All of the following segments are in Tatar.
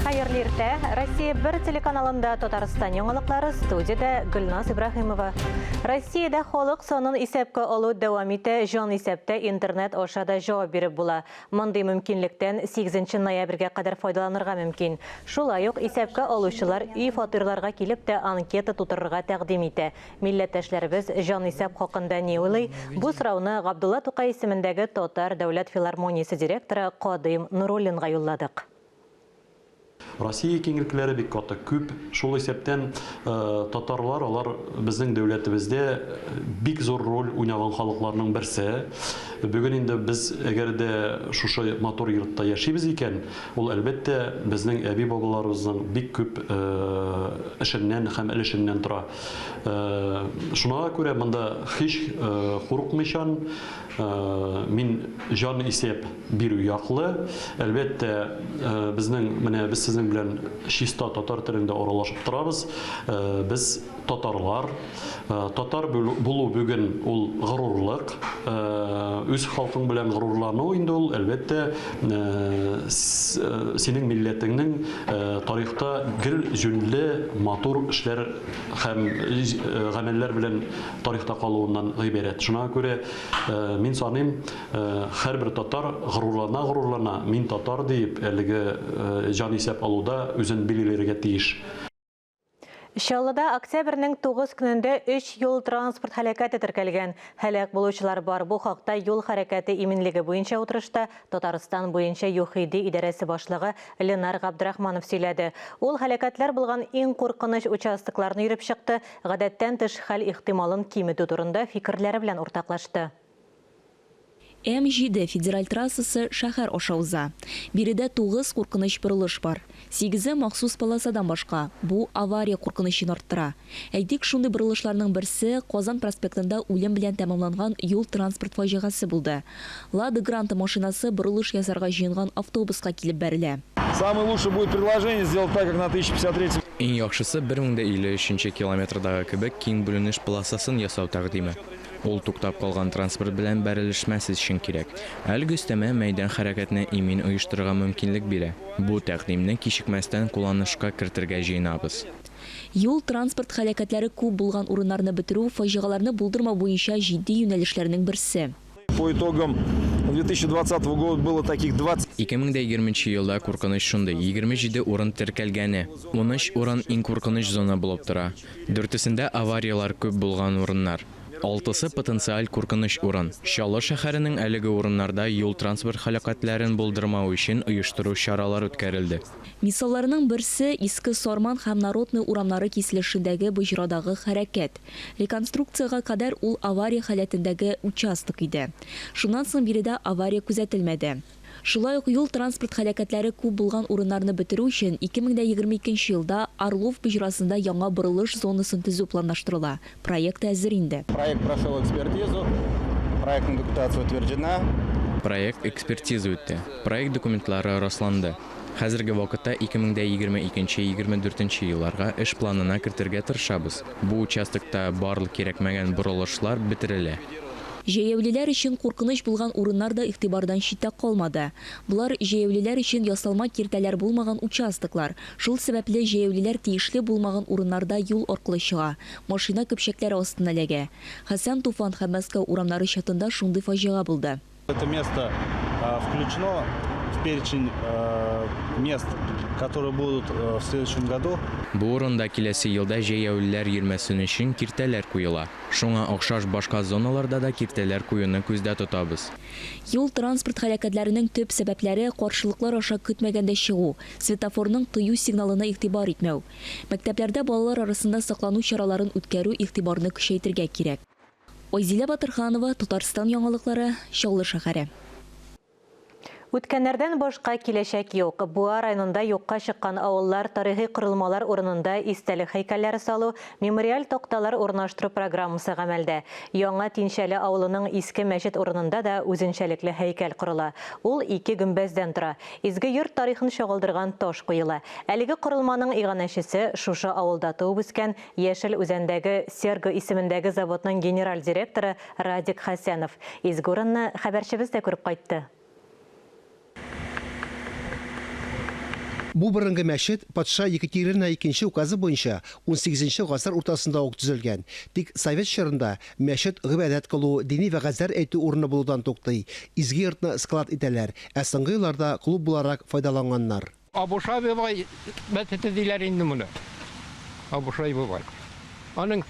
Hayırlı irte, Россия 1 телеканалында Татарстан яңалыклары студияда Гүлназ Ибрахимова. Россияда халық сонын исәпкә алу дәвам итә, жан исәптә интернет ошада җавап биреп була. Мондый мөмкинлектән 8 ноябрьгә кадәр файдаланырга мөмкин. Шулай ук исәпкә алучылар үй фатирларга килеп тә анкета тутырырга тәкъдим итә. Милләттәшләребез жан исәп хакында ни уйлый? Бу сорауны Габдулла Тукай исемендәге Татар дәүләт филармониясе директоры Кадыйм Нуруллинга юлладык. Россия кеңлекләре бик каты күп. Шул исәптән татарлар алар безнең дәүләтебездә бик зур роль уйнаган халыкларның берсе. Бүген инде без әгәр дә шушы матур йортта яшибез икән, ул әлбәттә безнең әби бабаларыбызның бик күп эшеннән һәм өлешеннән тора. Шуңа күрә монда һич курыкмыйчан мин жан исәп бирү яклы. Әлбәттә безнең менә без сезнең белән чиста татар телендә аралашып торабыз. Без татарлар, татар булу бүген ул горурлык. Үз халкың белән горурлану инде ул әлбәттә синең милләтеңнең тарихта гел җүнле матур эшләр һәм гамәлләр белән тарихта калуыннан гыйбарәт. Шуңа күрә мин саныйм, һәрбер татар горурлана, мин татар дип әлеге җан исәп алуда үзен билгеләргә тиеш. Шаллыда октябрьнең 9 көнендә 3 юл транспорт һәлакәте теркәлгән. Һәлак булучылар бар. Бу хакта юл хәрәкәте иминлеге буенча утырышта Татарстан буенча ЮХИДИ идарәсе башлыгы Ленар Габдрахманов сөйләде. Ул һәлакәтләр булган иң куркыныч участокларны йөреп чыкты, гадәттән тыш хәл ихтималын киметү турында фикерләре белән уртаклашты. М7 федераль трассасы шәһәр аша уза. Биредә 9 куркыныч борылыш бар. 8 махсус полосадан башка. Бу авария куркынычын арттыра. Әйтик, шундый борылышларның берсе Казан проспектында үлем белән тәмамланган юл транспорт фаҗигасы булды. Лада Гранта машинасы борылыш ясарга җыенган автобуска килеп бәрелә. Самое лучшее будет предложение сделать так, как на 1053. Иң яхшысы 1053 километрдагы кебек киң бүленеш полосасын ясау тәкъдиме. Ул туктап калган транспорт белән бәрелешмәсез өчен кирәк. Әлеге өстәмә мәйдан хәрәкәтенә имин оештырырга мөмкинлек бирә. Бу тәкъдимне кичекмәстән кулланышка кертергә җыенабыз. Юл транспорт һәлакәтләре күп булган урыннарны бетерү фаҗигаларны булдырмау буенча җитди юнәлешләрнең берсе. По итогам 2020 года было таких 20. 2020 елда куркыныч шундый 27 урын теркәлгәне. 13 урын иң куркыныч зона булып тора. 4-сендә авариялар күп булган урыннар. 6-сы потенциаль куркыныч урын. Чаллы шәһәренең әлеге урыннарда юл транспорт һәлакәтләрен булдырмау өчен оештыру чаралары үткәрелде. Мисалларның берсе Иске Сорман һәм Народный урамнары киселешендәге боҗрадагы хәрәкәт. Реконструкцияга кадәр ул авария халәтендәге участок иде. Шуннан соң биредә авария күзәтелмәде. Шулай ук юл транспорт һәлакәтләре күп булган урыннарны бетерү өчен 2022 елда Орлов боҗрасында яңа борылыш зонасын төзү планлаштырыла. Проект әзер инде. Проект прошел экспертизу, проектная документация утверждена. Проект экспертиза үтте. Проект документлары расланды. Хәзерге вакытта 2022-2024 елларга эш планына кертергә тырышабыз. Бу участокта барлык кирәкмәгән борылышлар бетерелә. Җәяүлеләр өчен куркыныч булган урыннар да игътибардан читтә калмады. Булар җәяүлеләр өчен ясалма киртәләр булмаган участоклар. Шул сәбәпле җәяүлеләр тиешле булмаган урыннарда юл аркылы чыга. Машина көпчәкләре астына эләгә. Хәсән Туфан һәм Мәскәү урамнары чатында шундый фаҗига булды. Это место включено в перечень мест, которые будут в следующем году. Бу урында киләсе елда җәяүлеләр йөрмәсен өчен киртәләр куела. Шуңа охшаш башка зоналарда да киртәләр куюны күздә тотабыз. Юл транспорт һәлакәтләренең төп сәбәпләре каршылыклар аша көтмәгәндә чыгу, светофорның тыю сигналына игътибар итмәү. Мәктәпләрдә балалар арасында саклану чараларын үткәрү игътибарны көчәйтергә кирәк. Айзилә Батырханова, Татарстан яңалыклары, Чаллы шәһәре. Үткәннәрдән башка киләчәк юк. Буа районында юкка чыккан авыллар тарихи корылмалар урынында истәлек һәйкәлләре салу, мемориаль такталар урнаштыру программасы гамәлдә. Яңа Тиншәле авылының иске мәчет урынында да үзенчәлекле һәйкәл корыла. Ул 2 гөмбәздән тора. Изге йорт тарихын чагылдырган таш куела. Әлеге корылманың иганәчесе шушы авылда туып үскән Яшел үзәндәге Серго исемендәге заводның генераль директоры Радик Хәсәнов. Изге урынны хәбәрчебез дә күреп кайтты. Бу борынгы мәчет патша Екатерина II указы буенча 18 гасыр уртасында ук төзелгән. Тик совет чорында мәчет гыйбадәт кылу, дини вәгазьләр әйтү урыны булудан туктый. Изге йортны склад итәләр, ә соңгы елларда клуб буларак файдаланганнар. Абушай бабай мәчете диләр инде моны. Абушай бабай. Аның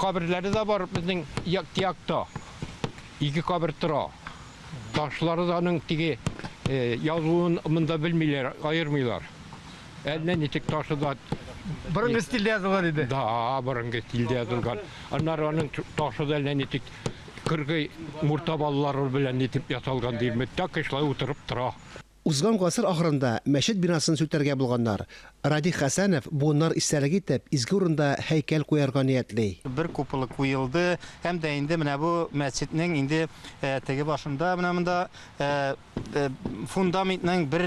каберләре дә бар безнең якта. Ике кабер тора. Ташлары да аның тиге язуын монда белмиләр, аермыйлар. Әллә ничек ташы да Борынгы стилдә язылган иде. да борынгы стилдә язылган. Аннары аның ташы да әллә ничек кыргый муртабаллары белән итеп ясалган димме. Так эшләй утырып тора. Узган гасыр ахырында мәчет бинасын сүтәргә булганнар. Ради Хәсәнов буыннар истәлек итеп изге урында һәйкәл куярга ниятли. Бер куполы куелды, һәм дә инде менә бу мәчетнең инде теге башында менә монда фундаментның бер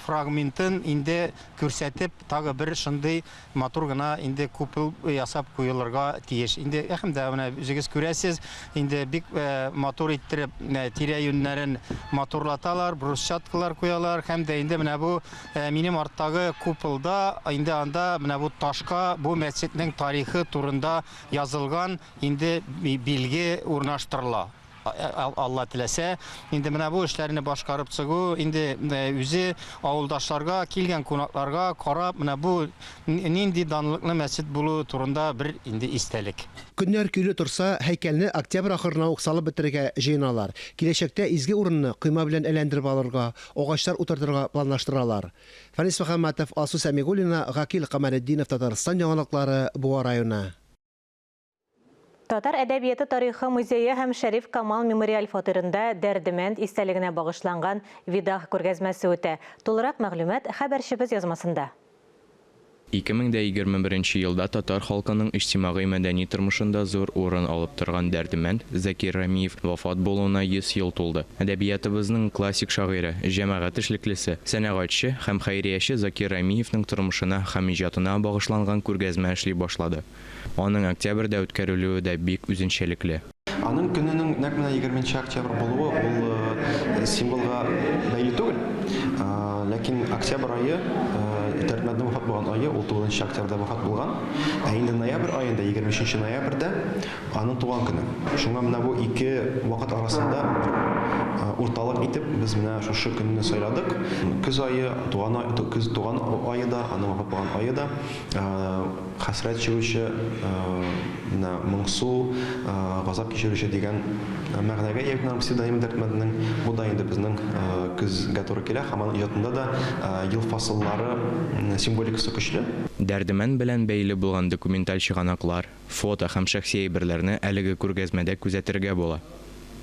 фрагментын инде күрсәтеп, тагы бер шундый матур гына инде купол ясап куелырга тиеш. Инде һәм дә менә үзегез күрәсез, инде бик матур иттереп тирә-юннәрен матурлаталар, брусчаткалар куялар, һәм дә инде менә бу минем арттагы куполда инде анда менә бу ташка бу мәчетнең тарихы турында язылган инде билге урнаштырыла. Алла теләсә, инде менә бу эшләрне башкарып чыгу, инде үзе авылдашларга, килгән кунакларга карап, менә бу нинди данлыклы мәчет булу турында бер инде истәлек. Көннәр көйле турса, һәйкәлне октябрь ахырына ук салып бетерергә җыеналар. Киләчәктә изге урынны койма белән әйләндереп алырга, агачлар утыртырга планлаштыралар. Фәнис Мөхәммәтов, Алсу Сәмигуллина, Гакил Камалетдинов, Татарстан яңалыклары, Буа районы. Татар әдәбияты тарихы музейы һәм Шәриф Камал мемориаль фатирында Дәрдемәнд истәлегенә багышланган видах күргәзмәсе үтә. Тулырак мәгълүмат хәбәрчебез язмасында. 2021 елда татар халкының иҗтимагый мәдәни тормышында зур урын алып торган Дәрдемәнд Закир Рамиев вафат булуына 100 ел тулды. Әдәбиятыбызның классик шагыйре, җәмәгать эшлеклесе, сәнәгатьче һәм хәйрияче Закир Рамиевның тормышына һәм иҗатына багышланган күргәзмә эшли башлады. Аның октябрьдә үткәрелүе дә бик үзенчәлекле. Аның көненең нәкъ менә 20 октябрь булуы ул символга бәйле түгел. Ләкин октябрь айы Дәрдемәнднең вафат булган айы ул 9 октябрьдә вафат булган. Ә инде ноябрь айында 23 ноябрьдә аның туган көне. Шуңа менә бу ике вакыт арасында урталык итеп без менә шушы көнне сайладык. Көз айы, туган айы да, аның вафат булган айы да хәсрәт чигүче, менә моңсу, газап кичерүче дигән мәгънәгә ия булган псевдоним Дәрдемәнднең бу да инде безнең көзгә туры килә, һәм аның иҗатында да ел фасыллары символикасы көчле. Дәрдемәнд белән бәйле булган документаль чыганаклар, фото һәм шәхси әйберләрне әлеге күргәзмәдә күзәтергә була.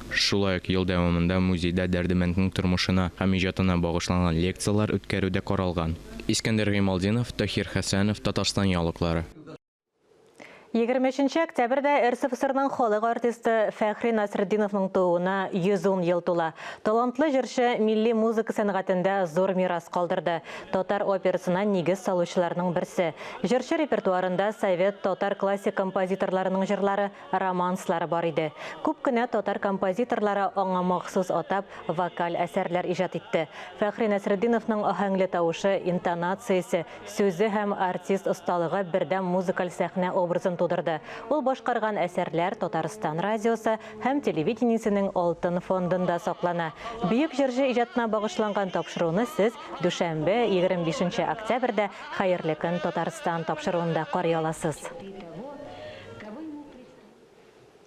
Шулай ук ел дәвамында музейда Дәрдемәнднең тормышына һәм иҗатына багышланган лекциялар үткәрү дә каралган. Искәндәр Гыймалдинов, Тахир Хәсәнов, Татарстан яулыклары. 23 октябрьдә РСФСРның халык артисты Фәхри Насретдиновның тууына 110 ел тула. Талантлы җырчы милли музыка сәнгатендә зур мирас калдырды. Татар операсына нигез салучыларның берсе. Җырчы репертуарында совет татар классик композиторларының җырлары, романслары бар иде. Күп кенә татар композиторлары аңа махсус атап вокаль әсәрләр иҗат итте. Фәхри Насретдиновның аһәңле тавышы, интонациясе, сүзе һәм артист осталыгы бердәм музыкаль сәхнә образын тудырды. Ул башкарган әсәрләр Татарстан радиосы һәм телевидениесенең алтын фондында саклана. Бөек җырчы иҗатына багышланган тапшыруны сез дүшәмбе 25 октябрьдә Хәерле көн Татарстан тапшыруында карый аласыз.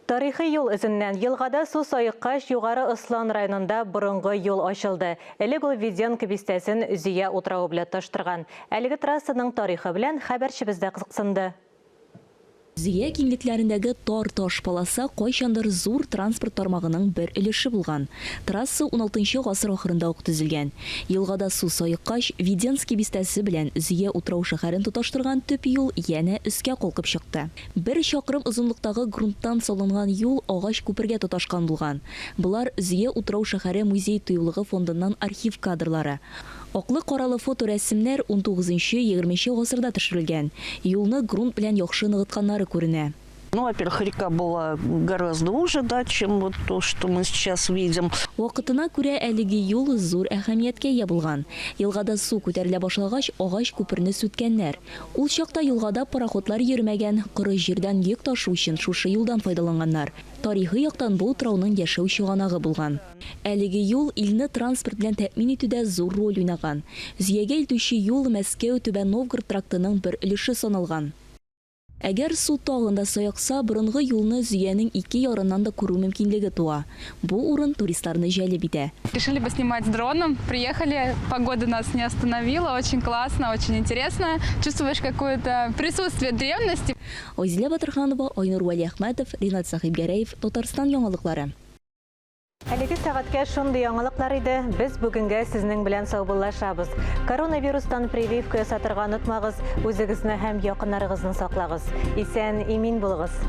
Тарихи юл үзеннән елгада су сайыккач Югары Ыслан районында борынгы юл ачылды. Элек ул Веденка бистәсен Зөя утрауы белән таштырган. Әлеге трассаның тарихы белән хәбәрчебездә кызыксынды. Зөя киңлекләрендәге тар таш полоса кайчандыр зур транспорт тармагының бер өлеше булган. Трасса 16 гасыр ахырында ук төзелгән. Елгада су сайыккач Веденский бистәсе белән Зөя утрау шәһәрен тоташтырган төп юл янә өскә калкып чыкты. 1 чакрым озынлыктагы грунттан салынган юл агач күпергә тоташкан булган. Булар Зөя утрау шәһәре музей тыюлыгы фондыннан архив кадрлары. Аклы-каралы фоторәсемнәр 19-20 гасырда төшерелгән. Юлны грунт белән яхшы ныгытканнары күренә. Ну, во-первых, река была гораздо уже, да, чем вот то, что мы сейчас видим. Вакытына күрә әлеге юл зур әһәмияткә ия булган. Елгада су күтәрелә башлагач, агач күперне сүткәннәр. Ул чакта елгада пароходлар йөрмәгән, коры җирдән йөк ташу өчен шушы юлдан файдаланганнар. Тарихи яктан бу утрауның яшәү чыганагы булган. Әлеге юл илне транспорт белән тәэмин итүдә зур роль уйнаган. Зиягә илтүче юл Мәскәү-Түбән Новгород трактының бер өлеше саналган. Әгәр су тагында саякса, борынгы юлны Зөянең ике ярыннан да күрү мөмкинлеге туа. Бу урын туристларны җәлеп итә. Решили бы снимать с дроном. Приехали, погода нас не остановила. Очень классно, очень интересно. Чувствуешь какое-то присутствие древности. Айзилә Батырханова, Айнур Вәлиәхмәтов, Ринат Сахибгәрәев, Татарстан яңалыклары. Әлеге сәгатькә шундый яңалыклар иде. Без бүгенгә сезнең белән саубуллашабыз. Коронавирустан прививка ясатырга онытмагыз, үзегезне һәм якыннарыгызны саклагыз. Исән, имин булыгыз.